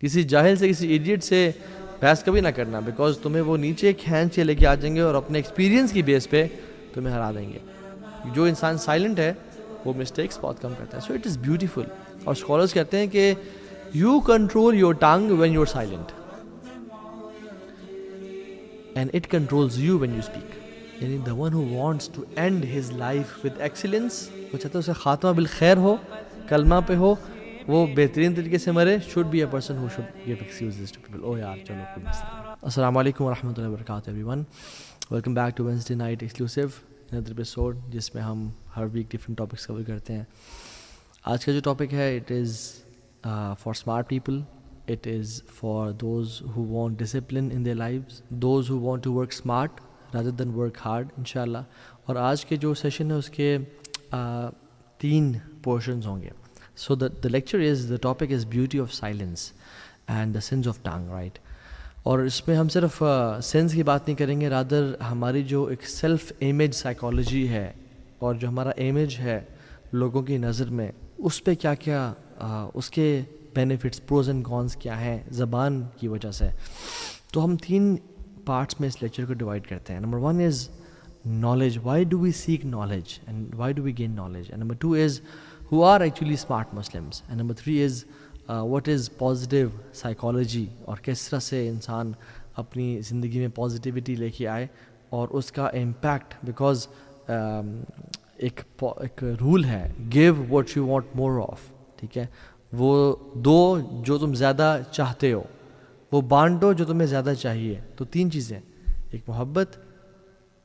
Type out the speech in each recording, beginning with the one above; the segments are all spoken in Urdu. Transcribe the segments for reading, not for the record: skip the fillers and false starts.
کسی جاہل سے کسی ایڈیٹ سے بحث کبھی نہ کرنا, بیکاز تمہیں وہ نیچے کھینچ کے لے کے آ جائیں گے اور اپنے ایکسپیرینس کی بیس پہ تمہیں ہرا دیں گے. جو انسان سائلنٹ ہے وہ مسٹیکس بہت کم کرتا ہے. So it is beautiful. اور اسکالرس کہتے ہیں کہ you control your tongue when you are silent and it controls you when you speak. یعنی the one who wants to end his life with excellence, وہ چاہتا ہے اسے خاتمہ بالخیر ہو, کلمہ پہ ہو, وہ بہترین طریقے سے مرے. Should be a person who should give excuses to people. او یار چلو کوئی مسئلہ نہیں. السلام علیکم ورحمۃ اللہ وبرکاتہ everyone. Welcome back to Wednesday night exclusive ندر ایپیسوڈ, جس میں ہم ہر ویک ڈفرینٹ ٹاپکس کور کرتے ہیں. آج کا جو ٹاپک ہے it is for smart people. It is for those who want discipline in their lives, those who want to work smart rather than work hard انشاءاللہ. اور آج کے جو سیشن ہے اس کے 3 پورشنز ہوں گے. So the lecture is, the topic is beauty of silence and the sins of tongue, right? اور اس میں ہم صرف سینس کی بات نہیں کریں گے, رادر ہماری جو ایک سیلف امیج سائیکالوجی ہے اور جو ہمارا امیج ہے لوگوں کی نظر میں, اس پہ کیا کیا اس کے بینیفٹس, پروز اینڈ کونس کیا ہیں زبان کی وجہ سے. تو ہم 3 پارٹس میں اس لیکچر کو ڈیوائڈ کرتے ہیں. Number 1 is knowledge. Why do we seek knowledge and why do we gain knowledge? And number 2 is who are actually smart Muslims. And number 3 is what is positive psychology, اور کس طرح سے انسان اپنی زندگی میں پازیٹیوٹی لے کے آئے اور اس کا امپیکٹ. بیکاز ایک رول ہے, give what you want more of, ٹھیک ہے, وہ دو جو تم زیادہ چاہتے ہو, وہ بانٹو جو تمہیں زیادہ چاہیے. تو 3 چیزیں, ایک محبت,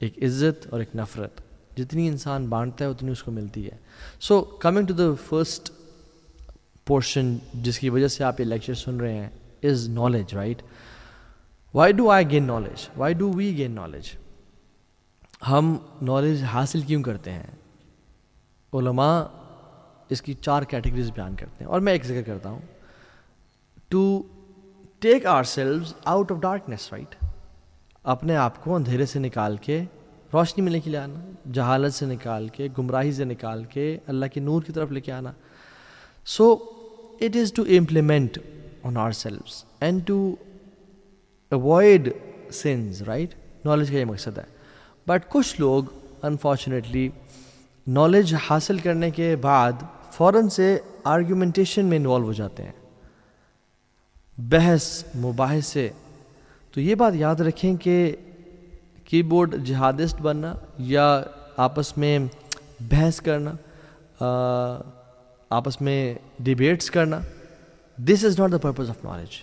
ایک عزت اور ایک نفرت. جتنی انسان بانٹتا ہے اتنی اس کو ملتی ہے. So coming to the first portion جس کی وجہ سے آپ یہ لیکچر سن رہے ہیں, is knowledge, right. Why do I gain knowledge, why do we gain knowledge. ہم نالج حاصل کیوں کرتے ہیں؟ علماء اس کی 4 کیٹیگریز بیان کرتے ہیں اور میں ایک ذکر کرتا ہوں. To take ourselves out of darkness, right. اپنے آپ کو اندھیرے سے نکال کے روشنی میں لے کے آنا, جہالت سے نکال کے, گمراہی سے نکال کے اللہ کے نور کی طرف لے کے آنا. So it is to implement on ourselves and to avoid sins, right. Knowledge کا یہ مقصد ہے. بٹ کچھ لوگ انفارچونیٹلی نالج حاصل کرنے کے بعد فوراً سے آرگیومنٹیشن میں انوالو ہو جاتے ہیں, بحث مباحثے. تو یہ بات یاد رکھیں کہ کی بورڈ جہادسٹ بننا یا آپس میں بحث کرنا, آپس میں ڈیبیٹس کرنا, this is not the purpose of knowledge.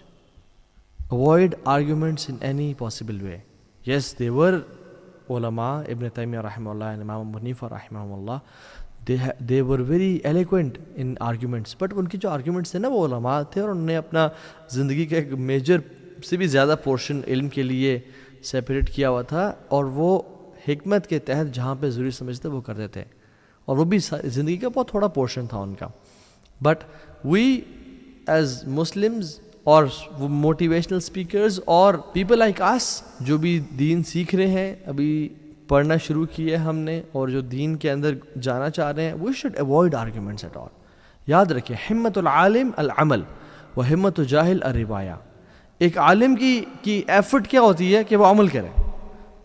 Avoid arguments in any possible way. Yes, their علماء, ابن تیمیہ رحمہ اللہ, امام ابو حنیفہ رحمہ اللہ, they were very eloquent in arguments. But ان کی جو آرگیومنٹس تھے نا وہ علماء تھے, اور انہوں نے اپنا زندگی کا ایک میجر سے بھی زیادہ پورشن علم کے لیے سیپریٹ کیا ہوا تھا, اور وہ حکمت کے تحت جہاں پہ ضروری سمجھتے وہ کرتے تھے, اور وہ بھی زندگی کا بہت تھوڑا پورشن تھا ان کا. بٹ وی ایز مسلمز اور موٹیویشنل اسپیکرز اور پیپل لائک اس جو بھی دین سیکھ رہے ہیں, ابھی پڑھنا شروع کیا ہے ہم نے, اور جو دین کے اندر جانا چاہ رہے ہیں, we should avoid arguments at all. یاد رکھیں, ہمت العالم العمل و ہمت الجاہل الروایہ. ایک عالم کی ایفرٹ کیا ہوتی ہے کہ وہ عمل کرے,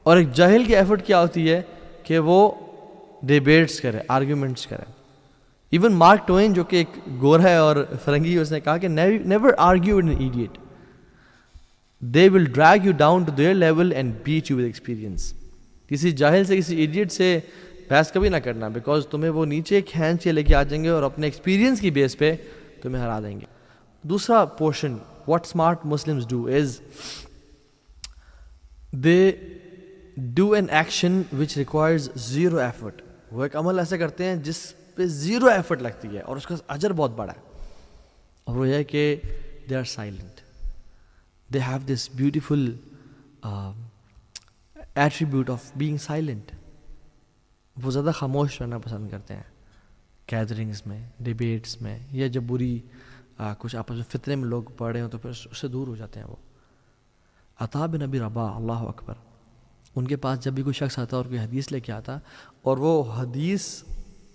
اور ایک جاہل کی ایفرٹ کیا ہوتی ہے کہ وہ ڈیبیٹس کرے, آرگیومنٹس کرے. ایون مارک ٹوین جو کہ ایک گورا ہے اور فرنگی, اس نے کہا کہ never argue with an idiot, they will drag you down to their level and beat you with experience. کسی جاہل سے کسی ایڈیٹ سے بحث کبھی نہ کرنا, بیکاز تمہیں وہ نیچے کھینچ کے لے کے آ جائیں گے اور اپنے ایکسپیرینس کی بیس پہ تمہیں ہرا دیں گے. دوسرا portion, what smart Muslims do is they do an action which requires zero effort. وہ ایک عمل ایسا کرتے ہیں جس پہ زیرو ایفرٹ لگتی ہے اور اس کا اجر بہت بڑا ہے, اور وہ یہ ہے کہ they are silent. They have this beautiful attribute of being silent. وہ زیادہ خاموش رہنا پسند کرتے ہیں گیدرنگز میں, ڈیبیٹس میں, یا جب بری کچھ آپس میں فتنے میں لوگ پڑھ رہے ہوں تو پھر اس سے دور ہو جاتے ہیں. وہ عطا بن ابی رباح, اللہ اکبر, ان کے پاس جب بھی کوئی شخص آتا اور کوئی حدیث لے کے آتا اور وہ حدیث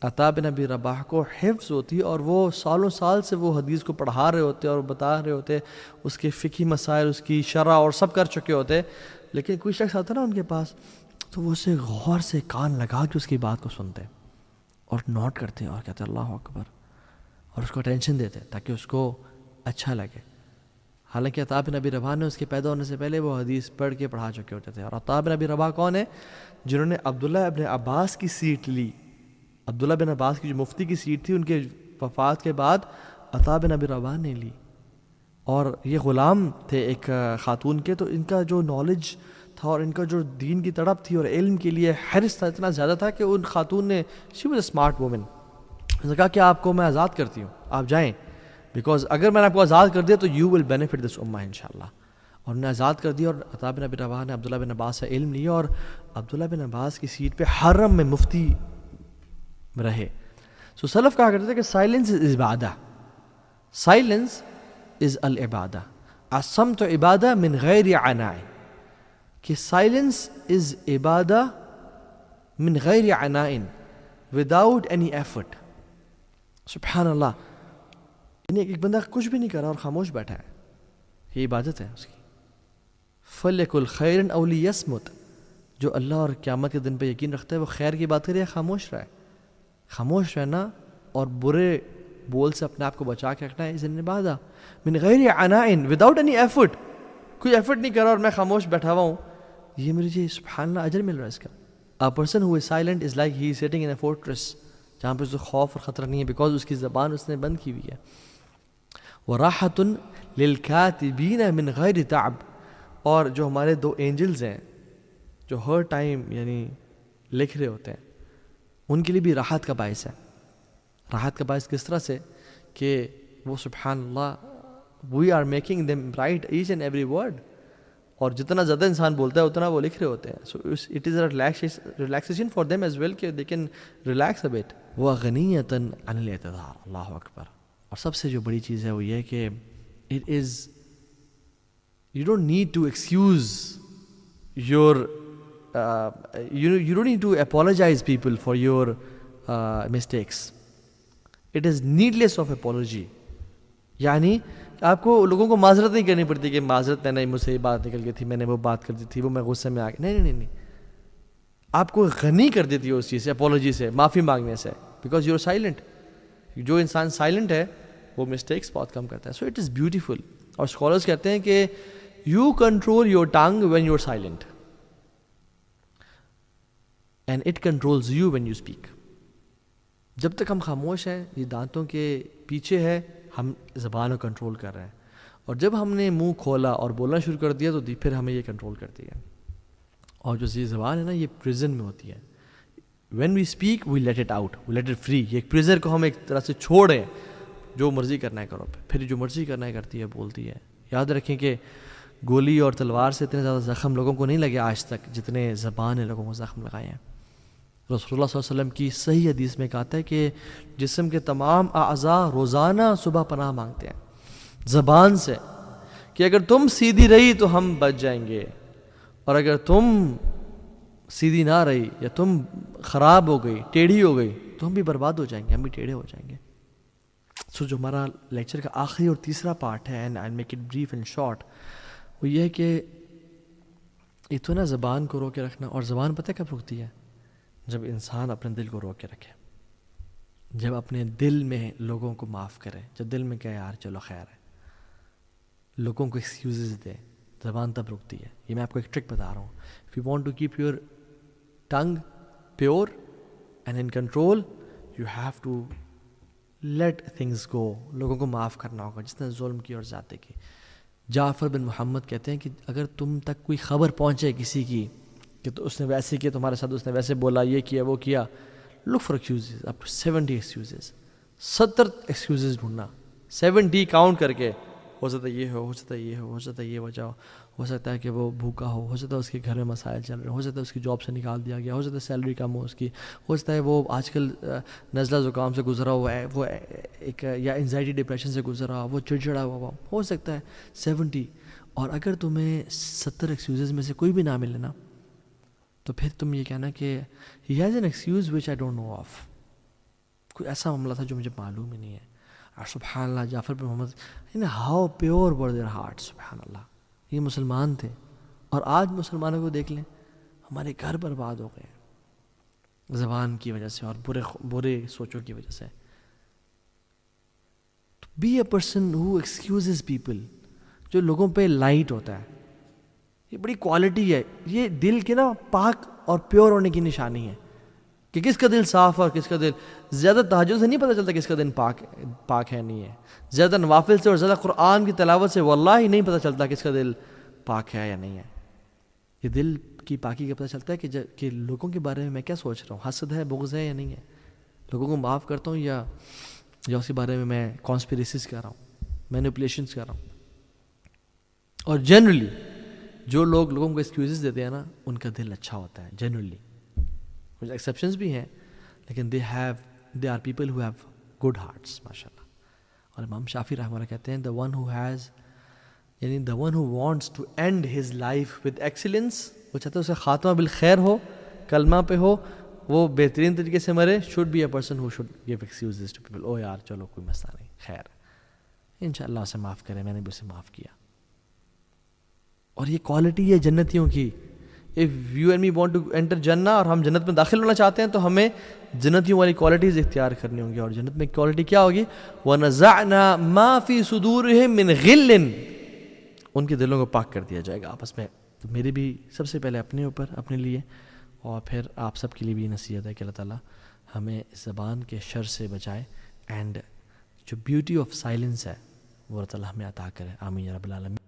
عطا بن ابی رباح کو حفظ ہوتی اور وہ سالوں سال سے وہ حدیث کو پڑھا رہے ہوتے اور بتا رہے ہوتے، اس کے فقہی مسائل، اس کی شرح اور سب کر چکے ہوتے، لیکن کوئی شخص آتا نا ان کے پاس تو وہ اسے غور سے کان لگا کے اس کی بات کو سنتے اور نوٹ کرتے اور کہتے اللہ اکبر، اور اس کو اٹینشن دیتے تاکہ اس کو اچھا لگے. حالانکہ عطا بن ابی رباح نے اس کے پیدا ہونے سے پہلے وہ حدیث پڑھ کے پڑھا چکے ہوتے تھے. اور عطا بن ابی رباح کون ہے؟ جنہوں نے عبداللہ ابن عباس کی سیٹ لی. عبداللہ بن عباس کی جو مفتی کی سیٹ تھی ان کے وفات کے بعد عطا بن ابی رباح نے لی. اور یہ غلام تھے ایک خاتون کے، تو ان کا جو نالج تھا اور ان کا جو دین کی تڑپ تھی اور علم کے لیے حرص تھا اتنا زیادہ تھا کہ ان خاتون نے she was a smart woman, اس نے کہا کہ آپ کو میں آزاد کرتی ہوں، آپ جائیں، بیکاز اگر میں نے آپ کو آزاد کر دیا تو یو ول بینیفٹ دس امہ انشاءاللہ. اور انہیں آزاد کر دیا اور عطا بن ابی رباح نے عبداللہ بن عباس سے علم لیا اور عبداللہ بن عباس کی سیٹ پہ حرم میں مفتی رہے. سو سلف کہا کرتے تھے کہ سائلنس از عبادہ، سائلنس از العبادہ، الصمت عبادہ من غیر عناء، کہ سائلنس از عبادہ من غیر عناء وداؤٹ اینی ایفرٹ. سبحان اللہ، یعنی ایک بندہ کچھ بھی نہیں کر رہا اور خاموش بیٹھا ہے، یہ عبادت ہے اس کی. فَلْيَقُلْ خَيْرًا أَوْ لِيَصْمُتْ، جو اللہ اور قیامت کے دن پہ یقین رکھتا ہے وہ خیر کی بات کرے یا خاموش رہے. خاموش رہنا اور برے بول سے اپنے آپ کو بچا کے رکھنا ہے از ان عبادہ من غیر عناء وداؤٹ اینی ایفرٹ. کوئی ایفرٹ نہیں کر رہا اور میں خاموش بیٹھا ہوا ہوں، یہ مجھے سبحان اللہ اجر مل رہا ہے اس کا. A person who is silent is like he is sitting in a fortress، جہاں پہ اس کو خوف اور خطرہ نہیں ہے بیکاز اس کی زبان اس نے بند کی ہوئی ہے. وَرَاحَةٌ لِلْكَاتِبِينَ مِنْ غَيْرِ تَعْبٍ، اور جو ہمارے دو اینجلز ہیں جو ہر ٹائم یعنی لکھ رہے ہوتے ہیں ان کے لیے بھی راحت کا باعث ہے. راحت کا باعث کس طرح سے کہ وہ سبحان اللہ we are making them write each and every word, اور جتنا زیادہ انسان بولتا ہے اتنا وہ لکھ رہے ہوتے ہیں. So it is a relaxation for them as well کہ they can relax a bit. وَغَنِيَّةً عَنِ الْاعْتِذَارِ، اللہ اکبر. اور سب سے جو بڑی چیز ہے وہ یہ کہ it is you don't need to excuse your you don't need to apologize people for your mistakes. It is needless of apology. یعنی آپ کو لوگوں کو معذرت نہیں کرنی پڑتی کہ معذرت میں نے مجھ سے یہ بات نکل گئی تھی، میں نے وہ بات کر دی تھی، وہ میں غصے میں آ گیا. نہیں، آپ کو غنی کر دیتی ہے اس چیز سے، اپولوجی سے، معافی مانگنے سے، بیکاز یو آر سائلنٹ. جو انسان سائلنٹ ہے وہ مسٹیکس بہت کم کرتا ہے. So it is beautiful. اور اسکالرس کہتے ہیں کہ you control your tongue when you are silent and it controls you when you speak. جب تک ہم خاموش ہیں یہ دانتوں کے پیچھے ہے، ہم زبان کو کنٹرول کر رہے ہیں، اور جب ہم نے منہ کھولا اور بولنا شروع کر دیا تو پھر ہمیں یہ کنٹرول کرتی ہے. اور جو یہ زبان ہے نا یہ پریزن میں ہوتی ہے. when we speak we let it out, we let it free. یہ ایک پریزر کو ہم ایک طرح سے چھوڑیں، جو مرضی کرنا ہے کرو، پھر جو مرضی کرنا ہے کرتی ہے، بولتی ہے. یاد رکھیں کہ گولی اور تلوار سے اتنے زیادہ زخم لوگوں کو نہیں لگے آج تک جتنے زبان نے لوگوں کو زخم لگائے ہیں. رسول اللہ صلی اللہ علیہ وسلم کی صحیح حدیث میں کہتا ہے کہ جسم کے تمام اعضاء روزانہ صبح پناہ مانگتے ہیں زبان سے، کہ اگر تم سیدھی رہی تو ہم بچ جائیں گے، اور اگر تم سیدھی نہ رہی یا تم خراب ہو گئی، ٹیڑھی ہو گئی تو ہم بھی برباد ہو جائیں گے، ہم بھی ٹیڑھے ہو جائیں گے. سو جو ہمارا لیکچر کا آخری اور تیسرا پارٹ ہے، and I make it brief and short, وہ یہ ہے کہ ایک تو نا زبان کو روک کے رکھنا. اور زبان پتہ کب رکتی ہے؟ جب انسان اپنے دل کو روک کے رکھے، جب اپنے دل میں لوگوں کو معاف کرے، جب دل میں کہے یار چلو خیر ہے، لوگوں کو ایکسکیوزز دے، زبان تب رکتی ہے. یہ میں آپ کو ایک ٹرک بتا رہا ہوں. If you want to keep your tongue pure and in control, you have to let things go. لوگوں کو معاف کرنا ہوگا جس نے ظلم کی اور زیادتی کی. جعفر بن محمد کہتے ہیں کہ اگر تم تک کوئی خبر پہنچے کسی کی کہ تو اس نے ویسے کیا تمہارے ساتھ، اس نے ویسے بولا، یہ کیا وہ کیا، look for excuses, up to 70 excuses, 70 excuses ڈھونڈنا، 70 کاؤنٹ کر کے. ہو سکتا ہے یہ ہو سکتا ہے یہ ہو سکتا ہے یہ وجہ ہو سکتا ہے کہ وہ بھوکا ہو سکتا ہے اس کے گھر میں مسائل چل رہے، ہو سکتا ہے اس کی جاب سے نکال دیا گیا، ہو سکتا ہے سیلری کم ہو اس کی، ہو سکتا ہے وہ آج کل نزلہ زکام سے گزرا ہوا ہے، وہ ایک یا انزائٹی ڈپریشن سے گزرا، وہ چڑچڑا ہوا ہو سکتا ہے 70. اور اگر تمہیں 70 ایکسکیوزز میں سے کوئی بھی نہ ملے نا، تو پھر تم یہ کہنا کہ he has an excuse which I don't know of. کوئی ایسا معاملہ تھا جو مجھے معلوم ہی نہیں ہے. اور سبحان اللہ جعفر بن محمد how pure were their heart. سبحان اللہ, یہ مسلمان تھے. اور آج مسلمانوں کو دیکھ لیں, ہمارے گھر برباد ہو گئے زبان کی وجہ سے اور برے سوچوں کی وجہ سے. Be a person who excuses people, جو لوگوں پہ لائٹ ہوتا ہے. یہ بڑی کوالٹی ہے, یہ دل کے نا پاک اور پیور ہونے کی نشانی ہے کہ کس کا دل صاف اور کس کا دل. زیادہ تہجد سے نہیں پتہ چلتا کس کا دل پاک ہے نہیں ہے. زیادہ نوافل سے اور زیادہ قرآن کی تلاوت سے واللہ ہی نہیں پتہ چلتا کس کا دل پاک ہے یا نہیں ہے. یہ دل کی پاکی کا پتہ چلتا ہے کہ لوگوں کے بارے میں کیا سوچ رہا ہوں, حسد ہے, بغض ہے یا نہیں ہے, لوگوں کو معاف کرتا ہوں یا اس کے بارے میں کانسپیریسیز کر رہا ہوں, مینیپولیشنز کر رہا ہوں. اور جنرلی جو لوگوں کو ایکسکیوزز دیتے ہیں نا, ان کا دل اچھا ہوتا ہے جنرلی. کچھ ایکسیپشنز بھی ہیں لیکن they are people who have good hearts ماشاء اللہ. اور امام شافعی رحمہ اللہ کہتے ہیں the one who wants to end his life with excellence, وہ چاہتا ہے اسے خاتمہ بالخیر ہو, کلمہ پہ ہو, وہ بہترین طریقے سے مرے, should be a person who should give excuses to people. او یار چلو کوئی مسئلہ نہیں, خیر انشاءاللہ اسے معاف کرے, میں نے بھی اسے معاف کیا. اور یہ کوالٹی ہے جنتیوں کی. if you and me want to enter جنہ, اور ہم جنت میں داخل ہونا چاہتے ہیں تو ہمیں جنتیوں والی کوالٹیز اختیار کرنی ہوں گی. اور جنت میں کوالٹی کیا ہوگی؟ وَنَزَعْنَا مَا فِي صُدُورِهِم مِّن غِلٍّ, ان کے دلوں کو پاک کر دیا جائے گا آپس میں. تو میری بھی سب سے پہلے اپنے اوپر, اپنے لیے, اور پھر آپ سب کے لیے بھی نصیحت ہے کہ اللہ تعالیٰ ہمیں زبان کے شر سے بچائے, اینڈ جو بیوٹی آف سائلنس ہے وہ اللہ تعالیٰ ہمیں عطا کرے. آمین یا رب العالمین.